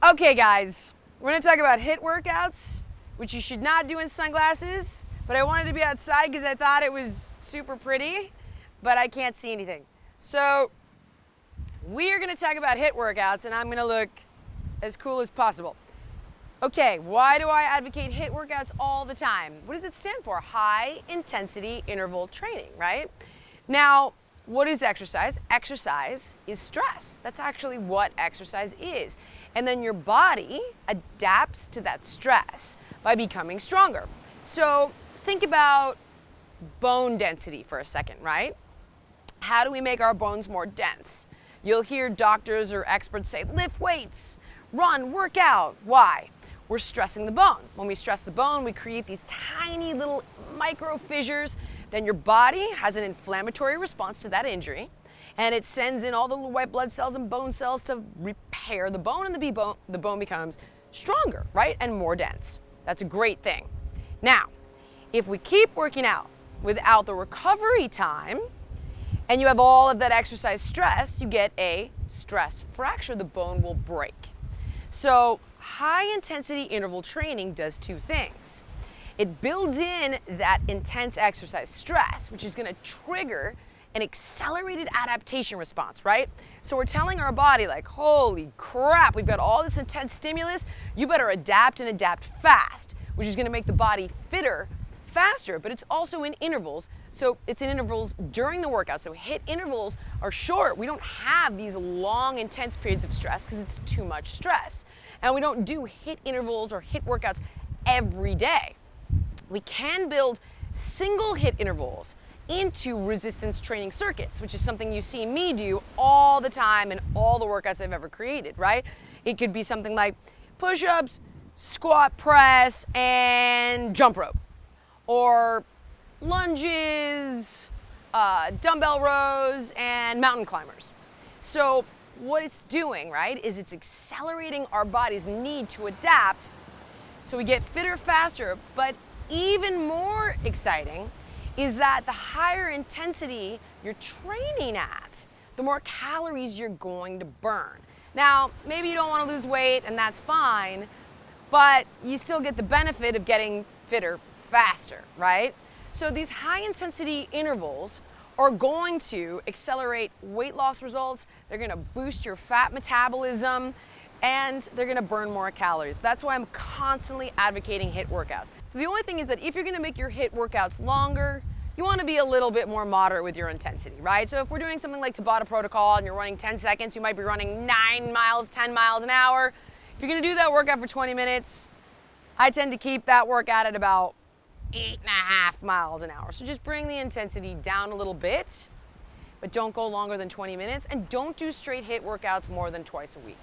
Okay guys, we're gonna talk about HIIT workouts, which you should not do in sunglasses, but I wanted to be outside because I thought it was super pretty, but I can't see anything. So we are gonna talk about HIIT workouts and I'm gonna look as cool as possible. Okay, why do I advocate HIIT workouts all the time? What does it stand for? High intensity interval training, right? Now, what is exercise? Exercise is stress. That's actually what exercise is. And then your body adapts to that stress by becoming stronger. So think about bone density for a second, right? How do we make our bones more dense? You'll hear doctors or experts say, lift weights, run, work out. Why? We're stressing the bone. When we stress the bone, we create these tiny little micro fissures. Then your body has an inflammatory response to that injury, and it sends in all the little white blood cells and bone cells to repair the bone, and the bone becomes stronger, right? And more dense. That's a great thing. Now, if we keep working out without the recovery time, and you have all of that exercise stress, you get a stress fracture. The bone will break. So high intensity interval training does two things. It builds in that intense exercise stress, which is gonna trigger an accelerated adaptation response, right? So we're telling our body like, holy crap, we've got all this intense stimulus, you better adapt and adapt fast, which is gonna make the body fitter faster, but it's also in intervals. So it's in intervals during the workout. So HIIT intervals are short. We don't have these long, intense periods of stress because it's too much stress. And we don't do HIIT intervals or HIIT workouts every day. We can build single HIIT intervals into resistance training circuits, which is something you see me do all the time in all the workouts I've ever created, right? It could be something like push-ups, squat press, and jump rope, or lunges, dumbbell rows, and mountain climbers. So what it's doing, right, is it's accelerating our body's need to adapt so we get fitter faster, but even more exciting is that the higher intensity you're training at, the more calories you're going to burn. Now, maybe you don't want to lose weight, and that's fine, but you still get the benefit of getting fitter faster, right? So these high intensity intervals are going to accelerate weight loss results, they're gonna boost your fat metabolism, and they're gonna burn more calories. That's why I'm constantly advocating HIIT workouts. So the only thing is that if you're gonna make your HIIT workouts longer, you wanna be a little bit more moderate with your intensity, right? So if we're doing something like Tabata protocol and you're running 10 seconds, you might be running 9 miles, 10 miles an hour. If you're gonna do that workout for 20 minutes, I tend to keep that workout at about 8.5 miles an hour. So just bring the intensity down a little bit, but don't go longer than 20 minutes, and don't do straight HIIT workouts more than twice a week.